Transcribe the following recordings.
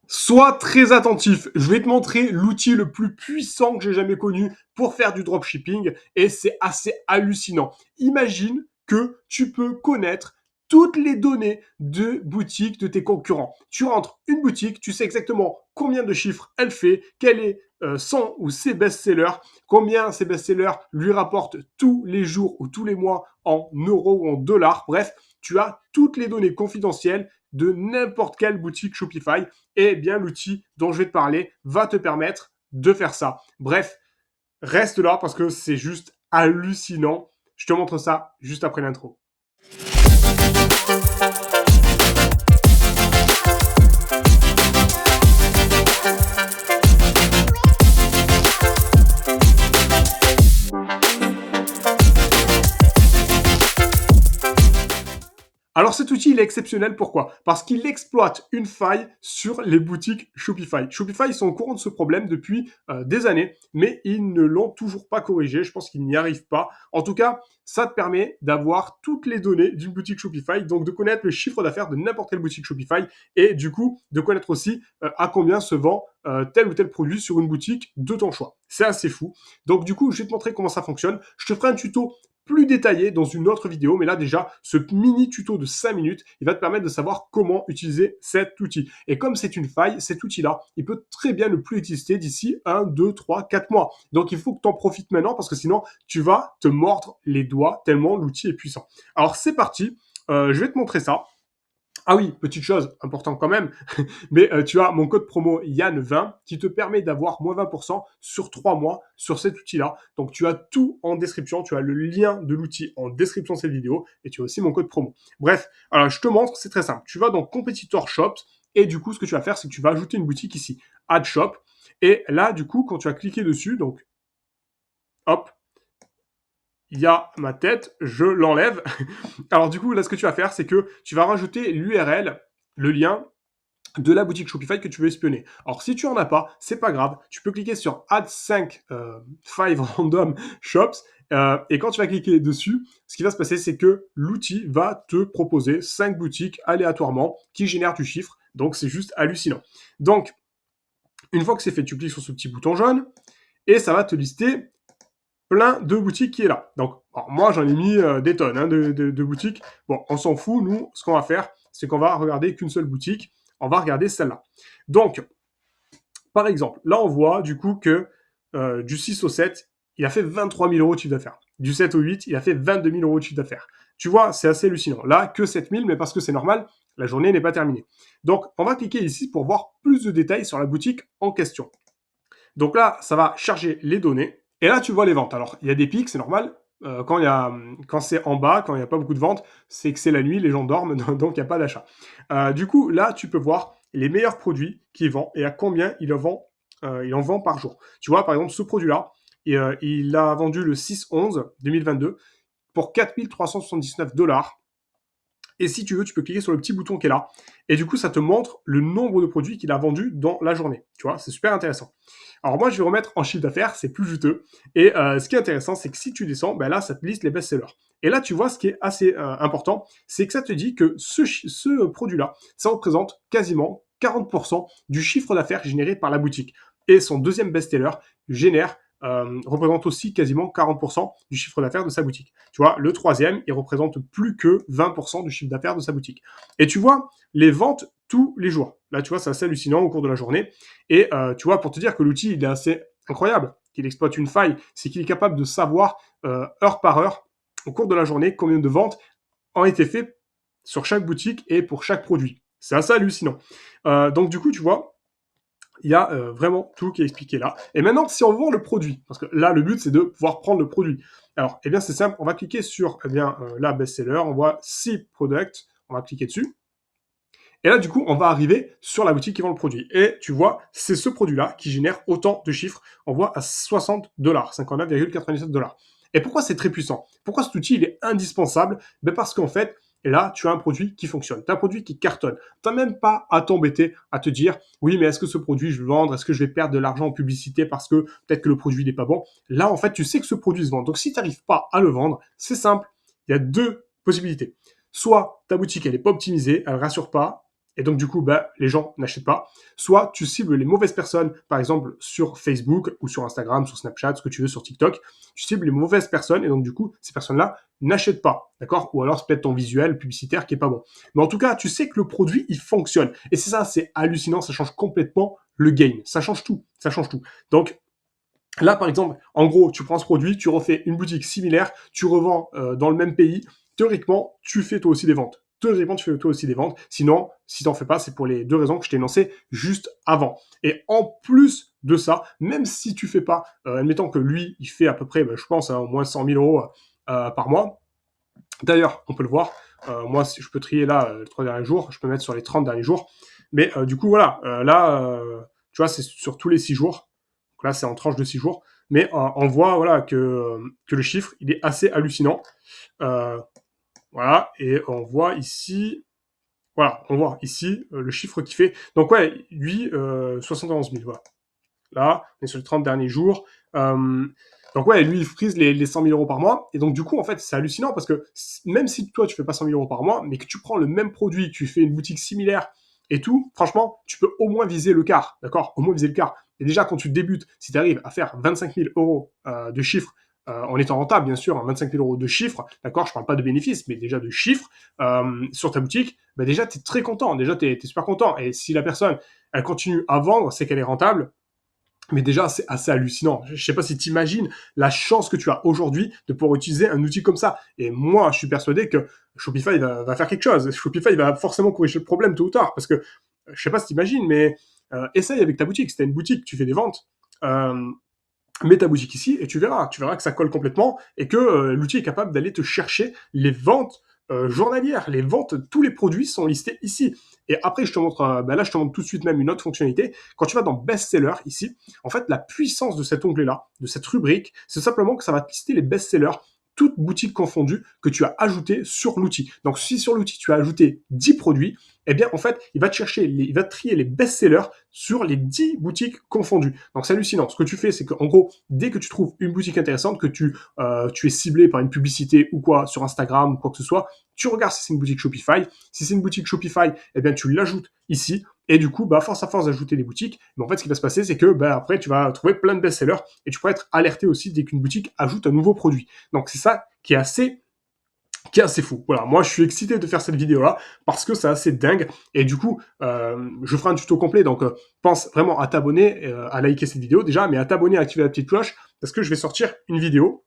Sois très attentif, je vais te montrer l'outil le plus puissant que j'ai jamais connu pour faire du dropshipping et c'est assez hallucinant. Imagine que tu peux connaître toutes les données de boutique de tes concurrents. Tu rentres une boutique, tu sais exactement combien de chiffres elle fait, quel est son ou ses best-sellers, combien ces best-sellers lui rapportent tous les jours ou tous les mois en euros ou en dollars. Bref, tu as toutes les données confidentielles de n'importe quelle boutique Shopify. Et bien l'outil dont je vais te parler va te permettre de faire ça. Bref, reste là parce que c'est juste hallucinant. Je te montre ça juste après l'intro. Alors cet outil, il est exceptionnel. Pourquoi? Parce qu'il exploite une faille sur les boutiques Shopify. Shopify, ils sont au courant de ce problème depuis des années, mais ils ne l'ont toujours pas corrigé. Je pense qu'ils n'y arrivent pas. En tout cas, ça te permet d'avoir toutes les données d'une boutique Shopify, donc de connaître le chiffre d'affaires de n'importe quelle boutique Shopify et du coup de connaître aussi à combien se vend tel ou tel produit sur une boutique de ton choix. C'est assez fou. Donc du coup, je vais te montrer comment ça fonctionne. Je te ferai un tuto plus détaillé dans une autre vidéo, mais là déjà, ce mini tuto de 5 minutes, il va te permettre de savoir comment utiliser cet outil. Et comme c'est une faille, cet outil-là, il peut très bien ne plus exister d'ici 1, 2, 3, 4 mois. Donc il faut que tu en profites maintenant parce que sinon, tu vas te mordre les doigts tellement l'outil est puissant. Alors c'est parti, je vais te montrer ça. Ah oui, petite chose importante quand même, mais tu as mon code promo Yann20 qui te permet d'avoir moins 20% sur 3 mois sur cet outil-là. Donc tu as tout en description, tu as le lien de l'outil en description de cette vidéo et tu as aussi mon code promo. Bref, alors je te montre, c'est très simple. Tu vas dans Competitor Shops et du coup ce que tu vas faire, c'est que tu vas ajouter une boutique ici, Add Shop. Et là, du coup, quand tu vas cliquer dessus, donc hop, il y a ma tête, je l'enlève. Alors du coup, là, ce que tu vas faire, c'est que tu vas rajouter l'URL, le lien de la boutique Shopify que tu veux espionner. Alors si tu en as pas, c'est pas grave, tu peux cliquer sur Add 5 5 random shops et quand tu vas cliquer dessus, ce qui va se passer, c'est que l'outil va te proposer 5 boutiques aléatoirement qui génèrent du chiffre. Donc c'est juste hallucinant. Donc une fois que c'est fait, tu cliques sur ce petit bouton jaune et ça va te lister plein de boutiques qui est là. Donc, alors moi, j'en ai mis des tonnes de boutiques. Bon, on s'en fout. Nous, ce qu'on va faire, c'est qu'on va regarder qu'une seule boutique. On va regarder celle-là. Donc, par exemple, là, on voit du coup que du 6 au 7, il a fait 23 000 euros de chiffre d'affaires. Du 7 au 8, il a fait 22 000 euros de chiffre d'affaires. Tu vois, c'est assez hallucinant. Là, que 7 000, mais parce que c'est normal, la journée n'est pas terminée. Donc, on va cliquer ici pour voir plus de détails sur la boutique en question. Donc là, ça va charger les données. Et là, tu vois les ventes. Alors, il y a des pics, c'est normal. Quand c'est en bas, quand il n'y a pas beaucoup de ventes, c'est que c'est la nuit, les gens dorment, donc il n'y a pas d'achat. Du coup, là, tu peux voir les meilleurs produits qu'il vend et à combien il en vend par jour. Tu vois, par exemple, ce produit-là, il a vendu le 6-11 2022 pour 4 379 dollars. Et si tu veux, tu peux cliquer sur le petit bouton qui est là. Et du coup, ça te montre le nombre de produits qu'il a vendus dans la journée. Tu vois, c'est super intéressant. Alors moi, je vais remettre en chiffre d'affaires, c'est plus juteux. Et ce qui est intéressant, c'est que si tu descends, ben là, ça te liste les best-sellers. Et là, tu vois, ce qui est assez important, c'est que ça te dit que ce produit-là, ça représente quasiment 40% du chiffre d'affaires généré par la boutique. Et son deuxième best-seller représente aussi quasiment 40% du chiffre d'affaires de sa boutique. Tu vois, le troisième, il représente plus que 20% du chiffre d'affaires de sa boutique. Et tu vois, les ventes tous les jours. Là, tu vois, c'est assez hallucinant au cours de la journée. Et tu vois, pour te dire que l'outil, il est assez incroyable, qu'il exploite une faille, c'est qu'il est capable de savoir heure par heure, au cours de la journée, combien de ventes ont été faites sur chaque boutique et pour chaque produit. C'est assez hallucinant. Donc du coup, tu vois, il y a vraiment tout qui est expliqué là. Et maintenant, si on veut voir le produit, parce que là, le but, c'est de pouvoir prendre le produit. Alors, eh bien, c'est simple, on va cliquer sur la best-seller, on voit 6 products, on va cliquer dessus. Et là, du coup, on va arriver sur la boutique qui vend le produit. Et tu vois, c'est ce produit-là qui génère autant de chiffres. On voit à 60 dollars, 59,97 dollars. Et pourquoi c'est très puissant? Pourquoi cet outil il est indispensable? Ben parce qu'en fait, là, tu as un produit qui fonctionne. Tu as un produit qui cartonne. Tu n'as même pas à t'embêter à te dire, oui, mais est-ce que ce produit, je vais le vendre? Est-ce que je vais perdre de l'argent en publicité parce que peut-être que le produit n'est pas bon? Là, en fait, tu sais que ce produit se vend. Donc, si tu n'arrives pas à le vendre, c'est simple. Il y a deux possibilités. Soit ta boutique, elle n'est pas optimisée, elle ne rassure pas, et donc du coup, bah, les gens n'achètent pas. Soit tu cibles les mauvaises personnes, par exemple sur Facebook ou sur Instagram, sur Snapchat, ce que tu veux, sur TikTok. Tu cibles les mauvaises personnes et donc du coup, ces personnes-là n'achètent pas, d'accord? Ou alors c'est peut-être ton visuel publicitaire qui est pas bon. Mais en tout cas, tu sais que le produit, il fonctionne. Et c'est ça, c'est hallucinant, ça change complètement le game. Ça change tout, ça change tout. Donc, là, par exemple, en gros, tu prends ce produit, tu refais une boutique similaire, tu revends dans le même pays. Théoriquement, tu fais toi aussi des ventes. Théoriquement, tu fais toi aussi des ventes. Sinon, si t'en fais pas, c'est pour les deux raisons que je t'ai énoncées juste avant. Et en plus de ça, même si tu fais pas, admettons que lui, il fait à peu près, je pense, au moins 100 000 euros par mois. D'ailleurs, on peut le voir. Moi, si je peux trier là les 3 derniers jours, je peux mettre sur les 30 derniers jours. Mais du coup, voilà, tu vois, c'est sur tous les 6 jours. Donc là, c'est en tranche de 6 jours. Mais on voit voilà, que le chiffre, il est assez hallucinant. Euh, voilà, et on voit ici, voilà, on voit ici le chiffre qu'il fait. Donc ouais, lui, 71 000, voilà. Là, on est sur les 30 derniers jours. Donc ouais, lui, il frise les 100 000 euros par mois. Et donc du coup, en fait, c'est hallucinant parce que même si toi, tu fais pas 100 000 euros par mois, mais que tu prends le même produit, que tu fais une boutique similaire et tout, franchement, tu peux au moins viser le quart, d'accord? Au moins viser le quart. Et déjà, quand tu débutes, si tu arrives à faire 25 000 euros de chiffre, en étant rentable, bien sûr, 25 000 euros de chiffre, d'accord? Je parle pas de bénéfices, mais déjà de chiffres sur ta boutique, bah déjà, tu es très content. Déjà, tu es super content. Et si la personne, elle continue à vendre, c'est qu'elle est rentable. Mais déjà, c'est assez hallucinant. Je sais pas si tu imagines la chance que tu as aujourd'hui de pouvoir utiliser un outil comme ça. Et moi, je suis persuadé que Shopify va faire quelque chose. Shopify va forcément corriger le problème tôt ou tard. Parce que, je sais pas si tu imagines, mais essaye avec ta boutique. Si tu as une boutique, tu fais des ventes, euh, mets ta boutique ici et tu verras. Tu verras que ça colle complètement et que l'outil est capable d'aller te chercher les ventes journalières. Les ventes, tous les produits sont listés ici. Et après, je te montre, là, je te montre tout de suite même une autre fonctionnalité. Quand tu vas dans Best-Seller ici, en fait, la puissance de cet onglet-là, de cette rubrique, c'est simplement que ça va te lister les best-sellers, toutes boutiques confondues que tu as ajoutées sur l'outil. Donc, si sur l'outil, tu as ajouté 10 produits, eh bien, en fait, il va te chercher, il va te trier les best-sellers sur les 10 boutiques confondues. Donc, c'est hallucinant. Ce que tu fais, c'est qu'en gros, dès que tu trouves une boutique intéressante, que tu es ciblé par une publicité ou quoi, sur Instagram ou quoi que ce soit, tu regardes si c'est une boutique Shopify. Si c'est une boutique Shopify, eh bien, tu l'ajoutes ici. Et du coup, force à force d'ajouter des boutiques, mais en fait, ce qui va se passer, c'est que après, tu vas trouver plein de best-sellers et tu pourras être alerté aussi dès qu'une boutique ajoute un nouveau produit. Donc, c'est ça qui est assez fou. Voilà, moi je suis excité de faire cette vidéo-là parce que c'est assez dingue. Et du coup, je ferai un tuto complet. Donc, pense vraiment à t'abonner, à liker cette vidéo déjà, mais à t'abonner, à activer la petite cloche parce que je vais sortir une vidéo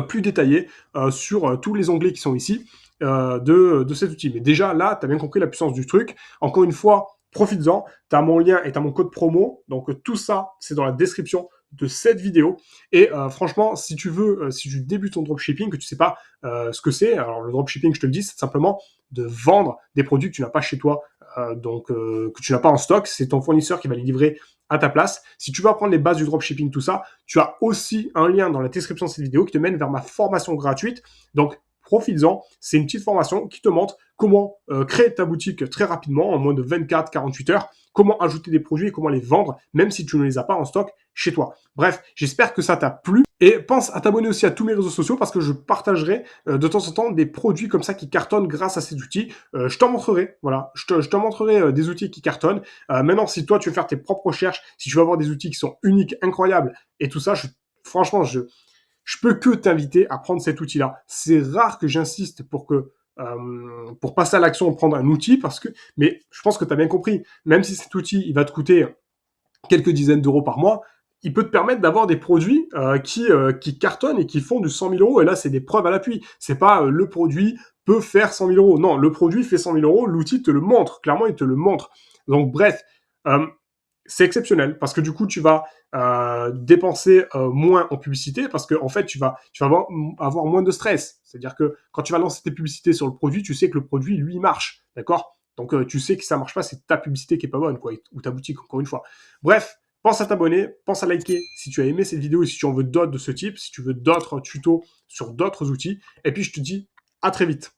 plus détaillée sur tous les onglets qui sont ici de cet outil. Mais déjà, là, tu as bien compris la puissance du truc. Encore une fois, profites-en. Tu as mon lien et tu as mon code promo. Donc, tout ça, c'est dans la description de cette vidéo. Et franchement, si tu veux, si tu débutes ton dropshipping, que tu sais pas ce que c'est, alors le dropshipping, je te le dis, c'est simplement de vendre des produits que tu n'as pas chez toi, que tu n'as pas en stock. C'est ton fournisseur qui va les livrer à ta place. Si tu veux apprendre les bases du dropshipping, tout ça, tu as aussi un lien dans la description de cette vidéo qui te mène vers ma formation gratuite. Donc, profites-en. C'est une petite formation qui te montre comment créer ta boutique très rapidement, en moins de 24-48 heures, comment ajouter des produits et comment les vendre, même si tu ne les as pas en stock chez toi. Bref, j'espère que ça t'a plu. Et pense à t'abonner aussi à tous mes réseaux sociaux parce que je partagerai de temps en temps des produits comme ça qui cartonnent grâce à ces outils. Je t'en montrerai, voilà, je te montrerai des outils qui cartonnent. Maintenant, si toi tu veux faire tes propres recherches, si tu veux avoir des outils qui sont uniques, incroyables et tout ça, franchement, je peux que t'inviter à prendre cet outil-là. C'est rare que j'insiste pour passer à l'action, prendre un outil mais je pense que tu as bien compris. Même si cet outil, il va te coûter quelques dizaines d'euros par mois, il peut te permettre d'avoir des produits qui cartonnent et qui font du 100 000 euros. Et là, c'est des preuves à l'appui. C'est pas le produit peut faire 100 000 euros. Non, le produit fait 100 000 euros. L'outil te le montre. Clairement, il te le montre. Donc, bref, c'est exceptionnel parce que du coup, tu vas dépenser moins en publicité parce que en fait, tu vas avoir moins de stress. C'est-à-dire que quand tu vas lancer tes publicités sur le produit, tu sais que le produit, lui, marche. D'accord? Donc, tu sais que ça marche pas, c'est ta publicité qui est pas bonne, quoi, ou ta boutique, encore une fois. Bref, pense à t'abonner, pense à liker si tu as aimé cette vidéo et si tu en veux d'autres de ce type, si tu veux d'autres tutos sur d'autres outils. Et puis, je te dis à très vite.